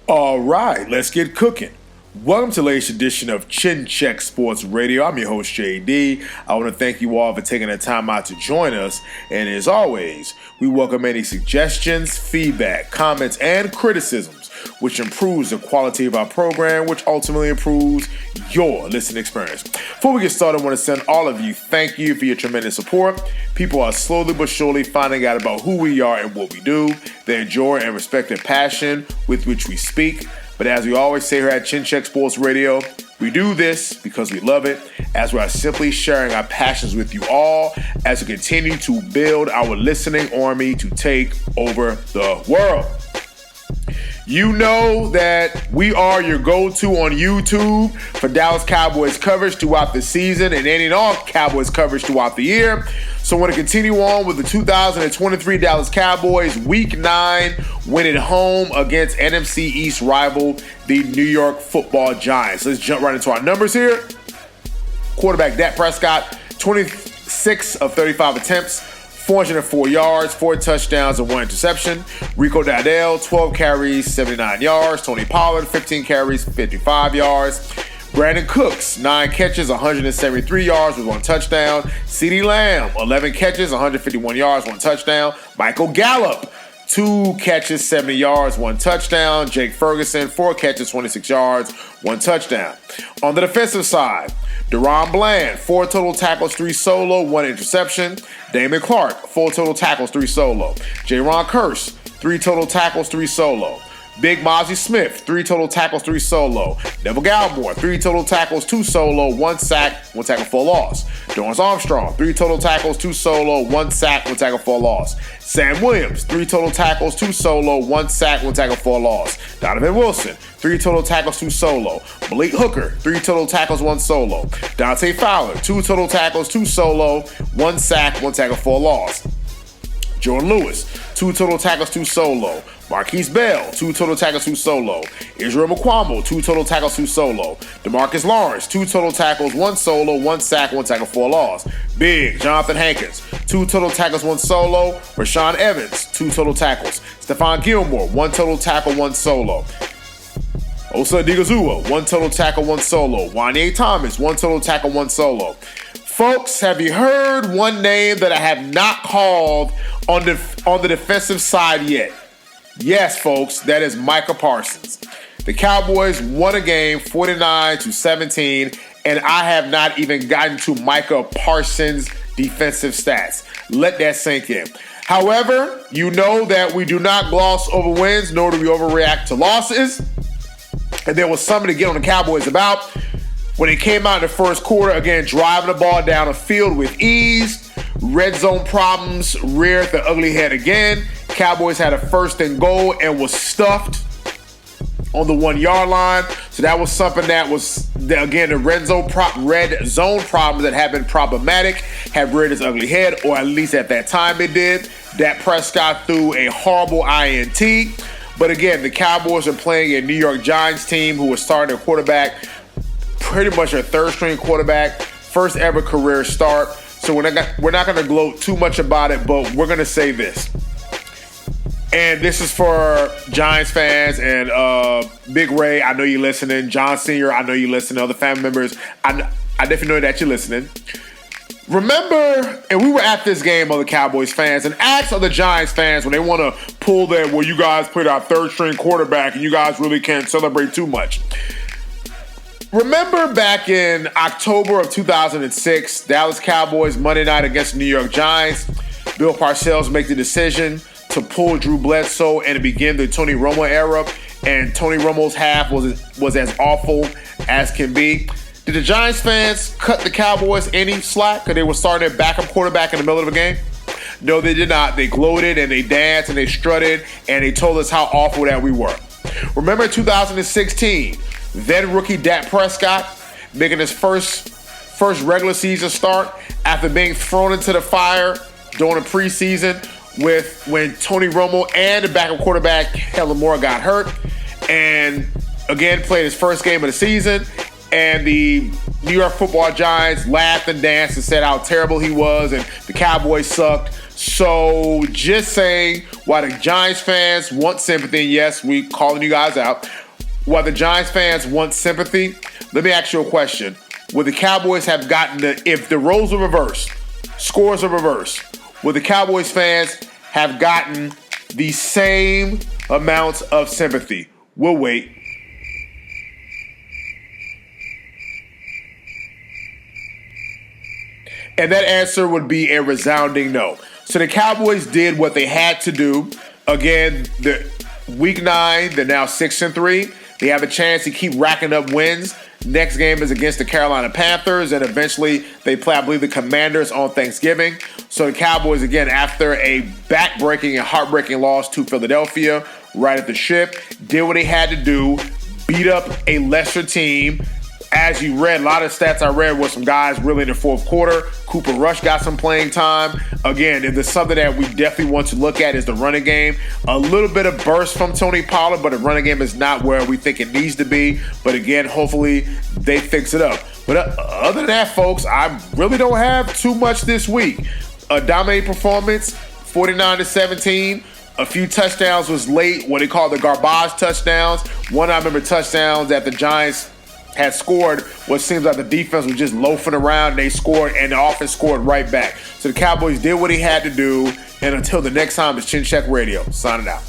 All right, let's get cooking. Welcome to the latest edition of Chin Check Sports Radio. I'm your host, JD. I want to thank you all for taking the time out to join us. And as always, we welcome any suggestions, feedback, comments, and criticisms, which improves the quality of our program, which ultimately improves your listening experience. Before we get started, I want to send all of you thank you for your tremendous support. People are slowly but surely finding out about who we are and what we do. They enjoy and respect the passion with which we speak. But as we always say here at Chin Check Sports Radio, we do this because we love it, as we are simply sharing our passions with you all as we continue to build our listening army to take over the world. You know that we are your go-to on YouTube for Dallas Cowboys coverage throughout the season and any and all Cowboys coverage throughout the year. So I want to continue on with the 2023 Dallas Cowboys Week 9 win at home against NFC East rival, the New York Football Giants. Let's jump right into our numbers here. Quarterback Dak Prescott, 26 of 35 attempts, 404 yards, 4 touchdowns, and 1 interception. Rico Dowdle, 12 carries, 79 yards. Tony Pollard, 15 carries, 55 yards. Brandon Cooks, 9 catches, 173 yards with 1 touchdown. CeeDee Lamb, 11 catches, 151 yards, 1 touchdown. Michael Gallup, 2 catches, 70 yards, 1 touchdown. Jake Ferguson, 4 catches, 26 yards, 1 touchdown. On the defensive side, Deron Bland, 4 total tackles, 3 solo, 1 interception. Damon Clark, 4 total tackles, 3 solo. Jaron Kearse, 3 total tackles, 3 solo. Big Mozzie Smith, 3 total tackles, 3 solo. Neville Gallimore, 3 total tackles, 2 solo, 1 sack, 1 tackle for a loss. Dorrance Armstrong, 3 total tackles, 2 solo, 1 sack, 1 tackle for a loss. Sam Williams, 3 total tackles, 2 solo, 1 sack, 1 tackle for a loss. Donovan Wilson, 3 total tackles, 2 solo. Malik Hooker, 3 total tackles, 1 solo. Dante Fowler, 2 total tackles, 2 solo, 1 sack, 1 tackle for a loss. Jordan Lewis, 2 total tackles, 2 solo. Marquise Bell, 2 total tackles, 2 solo. Israel Mukuamu, 2 total tackles, 2 solo. DeMarcus Lawrence, 2 total tackles, 1 solo, 1 sack, 1 tackle for a loss. Big Jonathan Hankins, 2 total tackles, 1 solo. Rashaan Evans, 2 total tackles. Stephon Gilmore, 1 total tackle, 1 solo. Osa Odighizuwa, 1 total tackle, 1 solo. Wanye Thomas, 1 total tackle, 1 solo. Folks, have you heard one name that I have not called on the defensive side yet? Yes, folks, that is Micah Parsons. The Cowboys won a game 49-17, and I have not even gotten to Micah Parsons' defensive stats. Let that sink in. However, you know that we do not gloss over wins, nor do we overreact to losses. And there was something to get on the Cowboys about. When they came out in the first quarter, again, driving the ball down the field with ease. Red zone problems reared the ugly head again. Cowboys had a 1st and goal and was stuffed on the 1-yard line. So that was something that was, again, the red zone problems that have been problematic have reared its ugly head, or at least at that time it did. Dak Prescott threw a horrible INT. But again, the Cowboys are playing a New York Giants team who was starting a quarterback, pretty much a 3rd-string quarterback, first ever career start. So we're not going to gloat too much about it, but we're going to say this. And this is for Giants fans and Big Ray, I know you're listening. John Sr., I know you're listening. Other family members, I definitely know that you're listening. Remember, and we were at this game, other Cowboys fans, and asked other Giants fans when they want to pull their, well, you guys played our 3rd-string quarterback and you guys really can't celebrate too much. Remember back in October of 2006, Dallas Cowboys Monday night against the New York Giants, Bill Parcells make the decision to pull Drew Bledsoe and to begin the Tony Romo era, and Tony Romo's half was as awful as can be. Did the Giants fans cut the Cowboys any slack because they were starting their backup quarterback in the middle of a game? No, they did not. They gloated and they danced and they strutted and they told us how awful that we were. Remember 2016, then rookie Dak Prescott making his first regular season start after being thrown into the fire during the preseason when Tony Romo and the backup quarterback Helen Moore got hurt, and again played his first game of the season, and the New York Football Giants laughed and danced and said how terrible he was and the Cowboys sucked. So just saying, while the Giants fans want sympathy, and yes, we calling you guys out. While the Giants fans want sympathy, let me ask you a question. Would the Cowboys have gotten if the roles were reversed, scores are reversed, would the Cowboys fans have gotten the same amounts of sympathy? We'll wait. And that answer would be a resounding no. So the Cowboys did what they had to do. Again, the week 9, they're now 6-3. They have a chance to keep racking up wins. Next game is against the Carolina Panthers, and eventually they play, I believe, the Commanders on Thanksgiving. So the Cowboys, again, after a back-breaking and heartbreaking loss to Philadelphia right at the ship, did what they had to do, beat up a lesser team. As you read, a lot of stats I read was some guys really in the fourth quarter. Cooper Rush got some playing time. Again, if there's something that we definitely want to look at is the running game. A little bit of burst from Tony Pollard, but the running game is not where we think it needs to be. But again, hopefully they fix it up. But other than that, folks, I really don't have too much this week. A dominating performance, 49-17. A few touchdowns was late, what they call the garbage touchdowns. One I remember touchdowns that the Giants had scored, what seems like the defense was just loafing around, and they scored, and the offense scored right back. So the Cowboys did what he had to do, and until the next time, it's Chin Check Radio. Signing out.